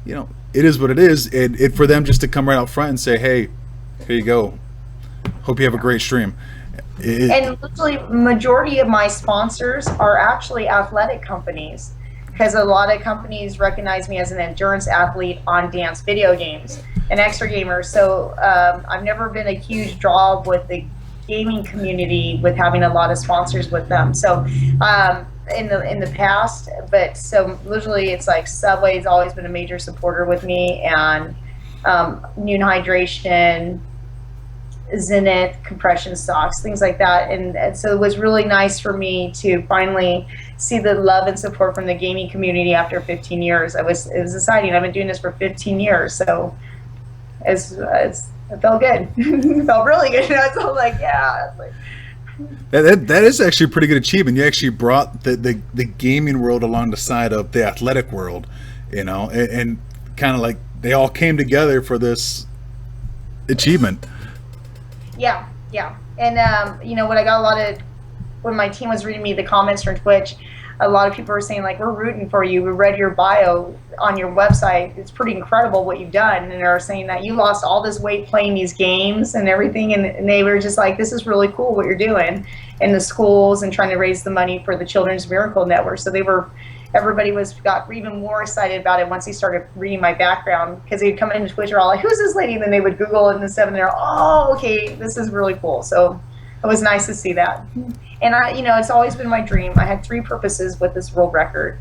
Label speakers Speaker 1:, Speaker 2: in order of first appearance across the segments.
Speaker 1: it is what it is. And for them just to come right out front and say, hey, here you go. Hope you have a great stream.
Speaker 2: And literally, majority of my sponsors are actually athletic companies because a lot of companies recognize me as an endurance athlete on dance video games, an extra gamer. So I've never been a huge draw with the gaming community with having a lot of sponsors with them. So in the past, but so literally it's like Subway's always been a major supporter with me, and Noon Hydration, Zenith compression socks, things like that. And so it was really nice for me to finally see the love and support from the gaming community after 15 years. It was exciting. I've been doing this for 15 years, so it felt good. It felt really good. I was like, yeah. It's like,
Speaker 1: that is actually a pretty good achievement. You actually brought the gaming world along the side of the athletic world, and kind of like they all came together for this achievement.
Speaker 2: yeah, yeah. And when I got a lot of, when my team was reading me the comments from Twitch, a lot of people were saying like, we're rooting for you. We read your bio on your website. It's pretty incredible what you've done. And they're saying that you lost all this weight playing these games and everything. And they were just like, this is really cool what you're doing in the schools and trying to raise the money for the Children's Miracle Network. So everybody got even more excited about it once they started reading my background, because they'd come into Twitch, all like, who's this lady? And then they would Google it and stuff, and they're, oh, okay, this is really cool. So it was nice to see that. And it's always been my dream. I had 3 purposes with this world record.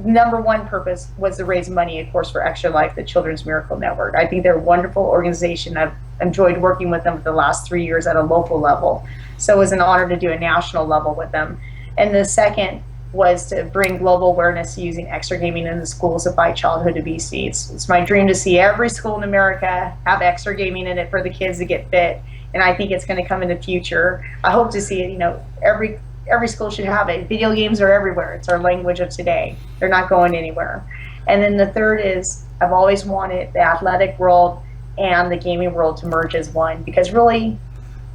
Speaker 2: Number 1 purpose was to raise money, of course, for Extra Life, the Children's Miracle Network. I think they're a wonderful organization. I've enjoyed working with them for the last 3 years at a local level. So it was an honor to do a national level with them. And the second was to bring global awareness to using extra gaming in the schools to fight childhood obesity. It's my dream to see every school in America have extra gaming in it for the kids to get fit. And I think it's going to come in the future. I hope to see it. Every school should have it. Video games are everywhere. It's our language of today. They're not going anywhere. And then the third is, I've always wanted the athletic world and the gaming world to merge as one, because really,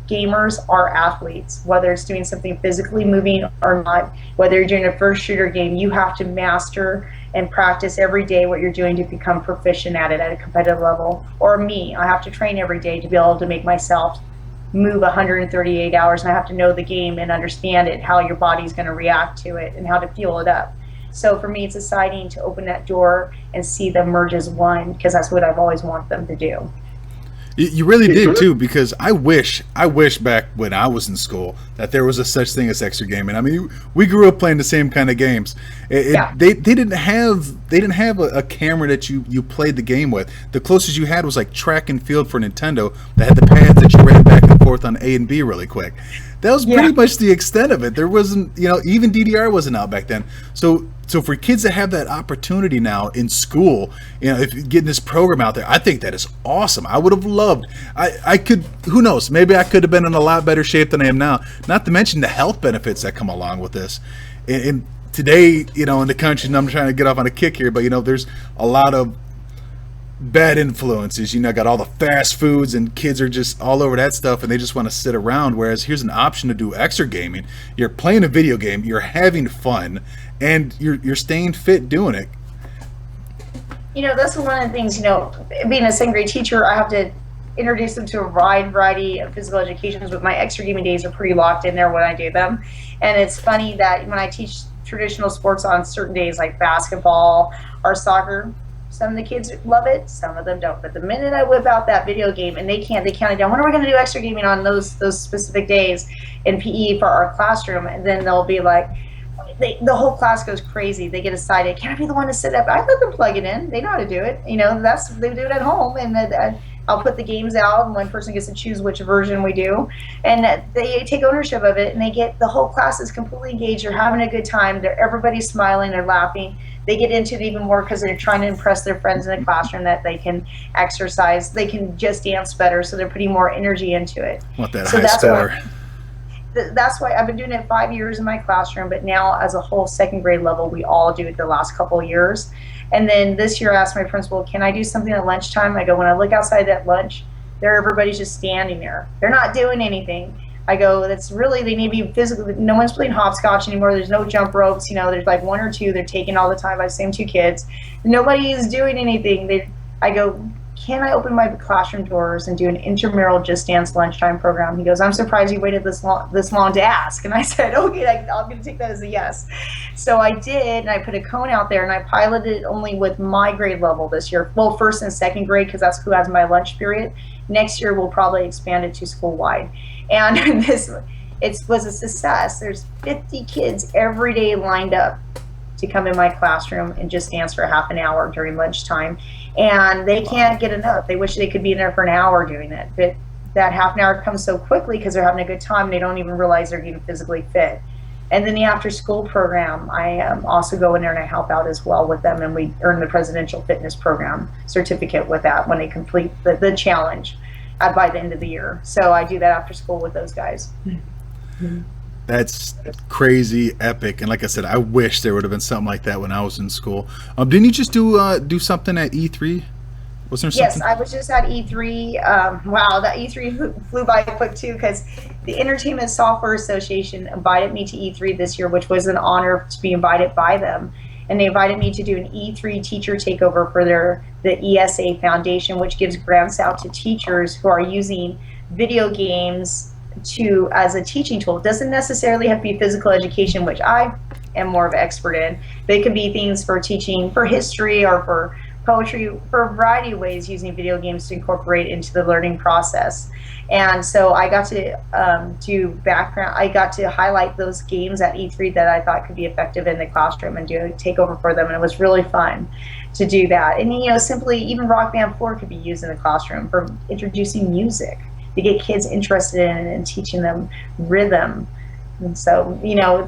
Speaker 2: gamers are athletes. Whether it's doing something physically moving or not, whether you're doing a first shooter game, you have to master and practice every day what you're doing to become proficient at it at a competitive level. Or me, I have to train every day to be able to make myself move 138 hours, and I have to know the game and understand it, how your body's going to react to it and how to fuel it up. So for me, it's exciting to open that door and see them merge as one, because that's what I've always wanted them to do.
Speaker 1: You really did too, because I wish back when I was in school that there was a such thing as extra gaming. I mean, we grew up playing the same kind of games. They didn't have a camera that you played the game with. The closest you had was like track and field for Nintendo that had the pads that you ran back and forth on A and B really quick. That was pretty much the extent of it. There wasn't, even DDR wasn't out back then. So for kids to have that opportunity now in school, if getting this program out there, I think that is awesome. I would have loved. I could. Who knows? Maybe I could have been in a lot better shape than I am now. Not to mention the health benefits that come along with this. And today, in the country, and I'm trying to get off on a kick here, but there's a lot of bad influences. Got all the fast foods, and kids are just all over that stuff, and they just want to sit around. Whereas here's an option to do extra gaming. You're playing a video game, you're having fun, and you're staying fit doing it.
Speaker 2: That's one of the things. Being a second grade teacher, I have to introduce them to a wide variety of physical educations, but my extra gaming days are pretty locked in there when I do them. And it's funny that when I teach traditional sports on certain days like basketball or soccer, some of the kids love it, some of them don't. But the minute I whip out that video game and they count it down, when are we going to do extra gaming on those specific days in PE for our classroom? And then they'll be like, the whole class goes crazy. They get excited. Can I be the one to sit up? I let them plug it in. They know how to do it. They do it at home. And then I'll put the games out, and one person gets to choose which version we do. And they take ownership of it, and the whole class is completely engaged. They're having a good time. Everybody's smiling. They're laughing. They get into it even more because they're trying to impress their friends in the classroom that they can exercise. They can just dance better, so they're putting more energy into it.
Speaker 1: Want that high score.
Speaker 2: That's why I've been doing it 5 years in my classroom, but now as a whole second grade level, we all do it the last couple of years. And then this year I asked my principal, can I do something at lunchtime? I go, when I look outside at lunch, everybody's just standing there. They're not doing anything. I go, that's really, they need to be physical. No one's playing hopscotch anymore. There's no jump ropes. There's like one or two. They're taken all the time by the same two kids. Nobody is doing anything. I go, can I open my classroom doors and do an intramural Just Dance lunchtime program? He goes, I'm surprised you waited this long to ask. And I said, okay, I'm going to take that as a yes. So I did, and I put a cone out there, and I piloted it only with my grade level this year. Well, first and second grade, because that's who has my lunch period. Next year, we'll probably expand it to school-wide. And it was a success. There's 50 kids every day lined up to come in my classroom and just dance for half an hour during lunchtime. And they can't get enough. They wish they could be in there for an hour doing it. But that half an hour comes so quickly because they're having a good time. They don't even realize they're getting physically fit. And then the after school program, I also go in there and I help out as well with them. And we earn the Presidential Fitness Program certificate with that when they complete the challenge by the end of the year. So I do that after school with those guys.
Speaker 1: That's crazy epic. And like I said, I wish there would have been something like that when I was in school. Didn't you just do something at E3? Was there something?
Speaker 2: Yes, I was just at E3. Wow, that E3 flew by quick too, because the Entertainment Software Association invited me to E3 this year, which was an honor to be invited by them. And they invited me to do an E3 teacher takeover for the ESA Foundation, which gives grants out to teachers who are using video games as a teaching tool. It doesn't necessarily have to be physical education, which I am more of an expert in, but it can be things for teaching, for history or for poetry, for a variety of ways, using video games to incorporate into the learning process. And so I got to do background, I got to highlight those games at E3 that I thought could be effective in the classroom and do a takeover for them, and it was really fun to do that. And simply even Rock Band 4 could be used in the classroom for introducing music, to get kids interested in it and teaching them rhythm. And so,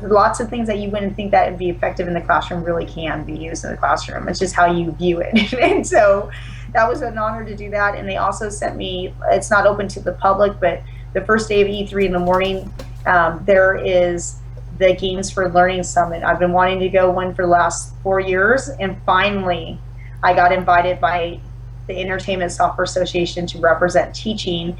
Speaker 2: lots of things that you wouldn't think that would be effective in the classroom really can be used in the classroom. It's just how you view it. And so that was an honor to do that. And they also sent me, it's not open to the public, but the first day of E3 in the morning, there is the Games for Learning Summit. I've been wanting to go one for the last 4 years, and finally I got invited by the Entertainment Software Association to represent teaching.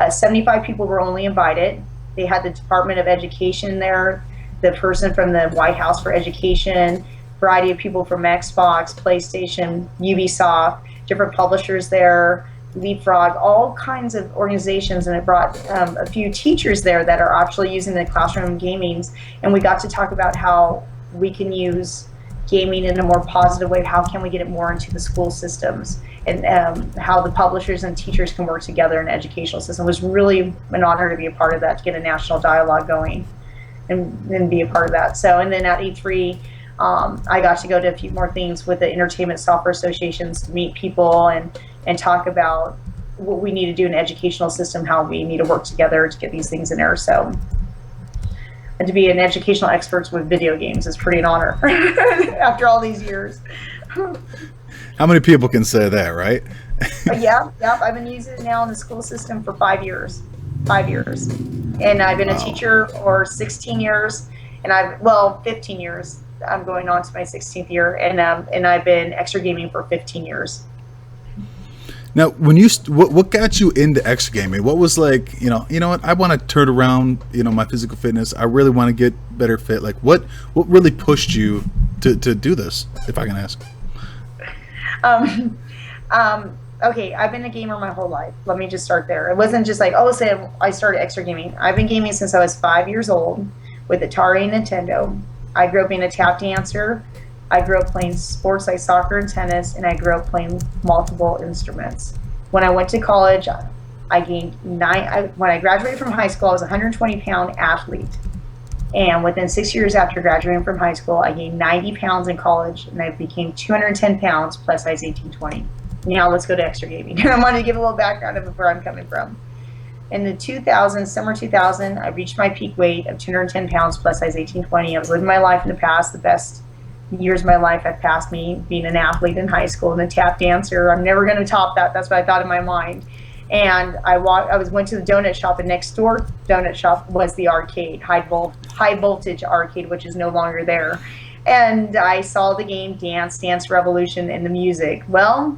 Speaker 2: 75 people were only invited. They had the Department of Education there, the person from the White House for Education, variety of people from Xbox, PlayStation, Ubisoft, different publishers there, Leapfrog, all kinds of organizations, and it brought a few teachers there that are actually using the classroom gamings, and we got to talk about how we can use gaming in a more positive way. How can we get it more into the school systems, and how the publishers and teachers can work together in the educational system. It was really an honor to be a part of that, to get a national dialogue going and be a part of that. So, and then at E3, I got to go to a few more things with the Entertainment Software Associations to meet people and talk about what we need to do in the educational system, how we need to work together to get these things in there. So, and to be an educational expert with video games is pretty an honor after all these years.
Speaker 1: How many people can say that, right?
Speaker 2: Yeah. I've been using it now in the school system for 5 years. 5 years. And I've been a teacher for 16 years, and 15 years. I'm going on to my 16th year, and I've been extra gaming for 15 years.
Speaker 1: Now, when what got you into extra gaming? What was like, you know what? I want to turn around, my physical fitness. I really want to get better fit. Like, what really pushed you to do this, if I can ask?
Speaker 2: Okay, I've been a gamer my whole life. Let me just start there. It wasn't just like, say I started extra gaming. I've been gaming since I was 5 years old with Atari and Nintendo. I grew up being a tap dancer. I grew up playing sports like soccer and tennis, and I grew up playing multiple instruments. When I went to college, I gained when I graduated from high school, I was a 120-pound athlete. And within 6 years after graduating from high school, I gained 90 pounds in college, and I became 210 pounds plus size 18-20. Now let's go to extra gaming. I wanted to give a little background of where I'm coming from. In the summer 2000, I reached my peak weight of 210 pounds plus size 18-20. I was living my life in the past. The best years of my life have passed me being an athlete in high school and a tap dancer. I'm never going to top that. That's what I thought in my mind. And I went to the donut shop, and next door donut shop was the arcade, high voltage arcade, which is no longer there. And I saw the game Dance Revolution, and the music. Well,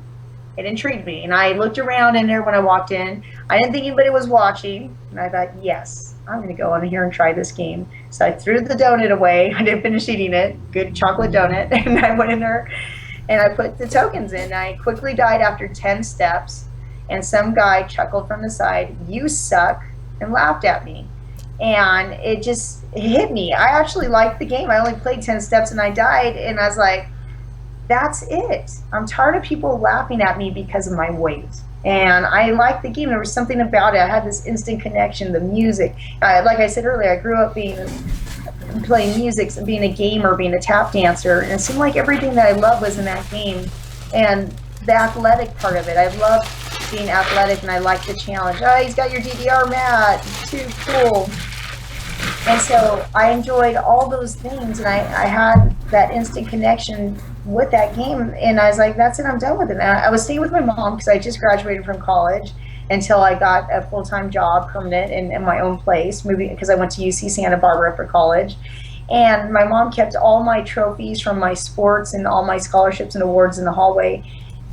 Speaker 2: It intrigued me, and I looked around in there when I walked in. I didn't think anybody was watching, and I thought, yes, I'm going to go in here and try this game. So I threw the donut away. I didn't finish eating it. Good chocolate donut. And I went in there and I put the tokens in. I quickly died after 10 steps, and some guy chuckled from the side, "You suck," and laughed at me. And it just hit me. I actually liked the game. I only played 10 steps and I died, and I was like, that's it. I'm tired of people laughing at me because of my weight. And I liked the game. There was something about it. I had this instant connection, the music. Like I said earlier, I grew up playing music, being a gamer, being a tap dancer, and it seemed like everything that I loved was in that game. And the athletic part of it, I loved being athletic, and I liked the challenge. Oh, he's got your DDR mat. Too cool. And so I enjoyed all those things, and I had that instant connection with that game, and I was like, that's it, I'm done with it. And I was staying with my mom because I just graduated from college until I got a full-time job, permanent, in my own place, moving, because I went to UC Santa Barbara for college. And my mom kept all my trophies from my sports and all my scholarships and awards in the hallway.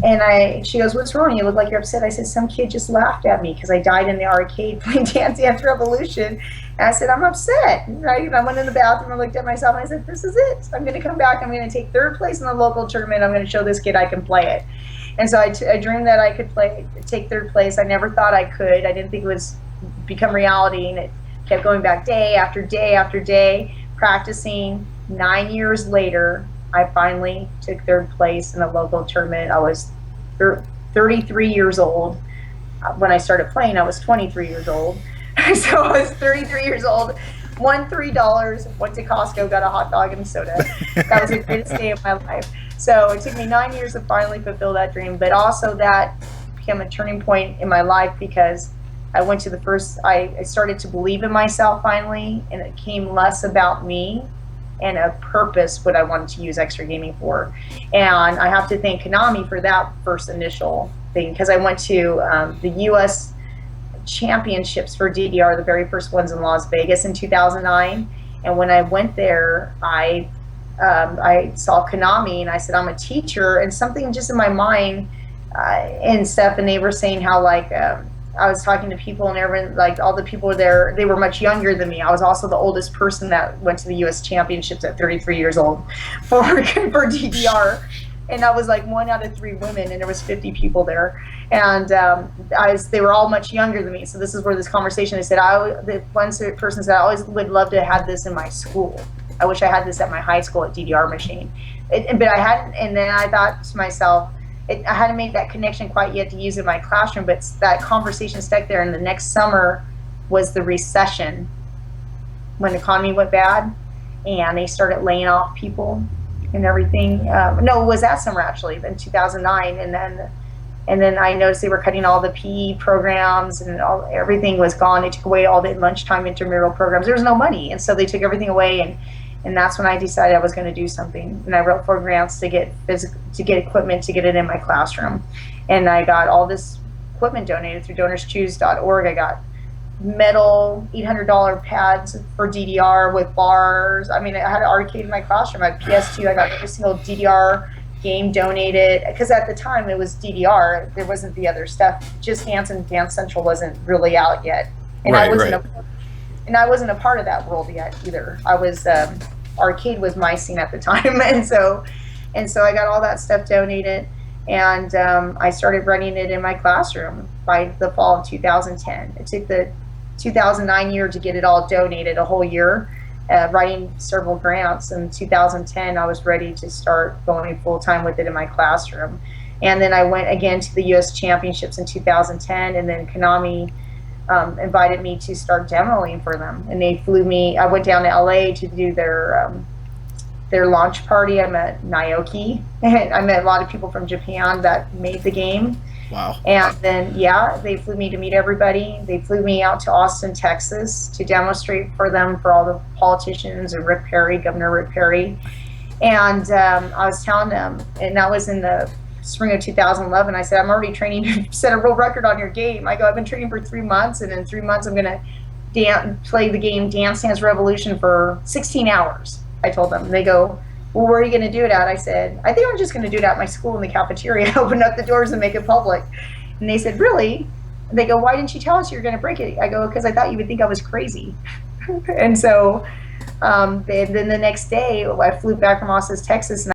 Speaker 2: And she goes, "What's wrong? You look like you're upset." I said, "Some kid just laughed at me because I died in the arcade playing Dance Dance Revolution." And I said, "I'm upset." Right? I went in the bathroom and looked at myself and I said, "This is it. I'm going to come back. I'm going to take third place in the local tournament. I'm going to show this kid I can play it." And so I dreamed that I could take third place. I never thought I could. I didn't think it was become reality, and it kept going back day after day after day, practicing. 9 years later, I finally took third place in a local tournament. I was 33 years old. When I started playing, I was 23 years old. So I was 33 years old, won $3, went to Costco, got a hot dog and a soda. That was the greatest day of my life. So it took me 9 years to finally fulfill that dream, but also that became a turning point in my life because I went to I started to believe in myself finally, and it came less about me and a purpose what I wanted to use extra gaming for. And I have to thank Konami for that first initial thing, because I went to the US championships for DDR, the very first ones in Las Vegas in 2009. And when I went there, I saw Konami and I said, I'm a teacher, and something just in my mind and stuff, and they were saying how like I was talking to people, and everyone, like all the people there, they were much younger than me. I was also the oldest person that went to the U.S. championships at 33 years old for DDR. And I was like 1 out of 3 women, and there was 50 people there. And they were all much younger than me. So this is where this conversation, I said, the one person said, I always would love to have this in my school. I wish I had this at my high school at DDR machine. But I hadn't, and then I thought to myself, I hadn't made that connection quite yet to use it in my classroom, but that conversation stuck there. And the next summer was the recession, when the economy went bad and they started laying off people and everything. No, it was that summer actually, in 2009. And then I noticed they were cutting all the PE programs, and everything was gone. They took away all the lunchtime intramural programs. There was no money, and so they took everything away. And that's when I decided I was going to do something. And I wrote for grants to get equipment to get it in my classroom. And I got all this equipment donated through DonorsChoose.org. I got metal $800 pads for DDR with bars. I mean, I had an arcade in my classroom. I had PS2. I got every single DDR game donated, because at the time it was DDR. There wasn't the other stuff. Just Dance and Dance Central wasn't really out yet. And I wasn't a part of that world yet either. I was arcade was my scene at the time, and so I got all that stuff donated, and I started running it in my classroom by the fall of 2010. It took the 2009 year to get it all donated, a whole year, writing several grants. In 2010, I was ready to start going full time with it in my classroom, and then I went again to the U.S. championships in 2010, and then Konami invited me to start demoing for them, and they flew me. I went down to LA to do their launch party. I met Naoki, and I met a lot of people from Japan that made the game.
Speaker 1: Wow.
Speaker 2: And then they flew me to meet everybody. They flew me out to Austin, Texas to demonstrate for them, for all the politicians, and Governor Rick Perry. And I was telling them, and that was in the spring of 2011, I said, I'm already training to set a world record on your game. I go, I've been training for 3 months, and in 3 months I'm going to play the game Dance Dance Revolution for 16 hours. I told them. They go, well, where are you going to do it at? I said, I think I'm just going to do it at my school in the cafeteria. Open up the doors and make it public. And they said, really? And they go, why didn't you tell us you were going to break it? I go, because I thought you would think I was crazy. And so then the next day, I flew back from Austin, Texas, and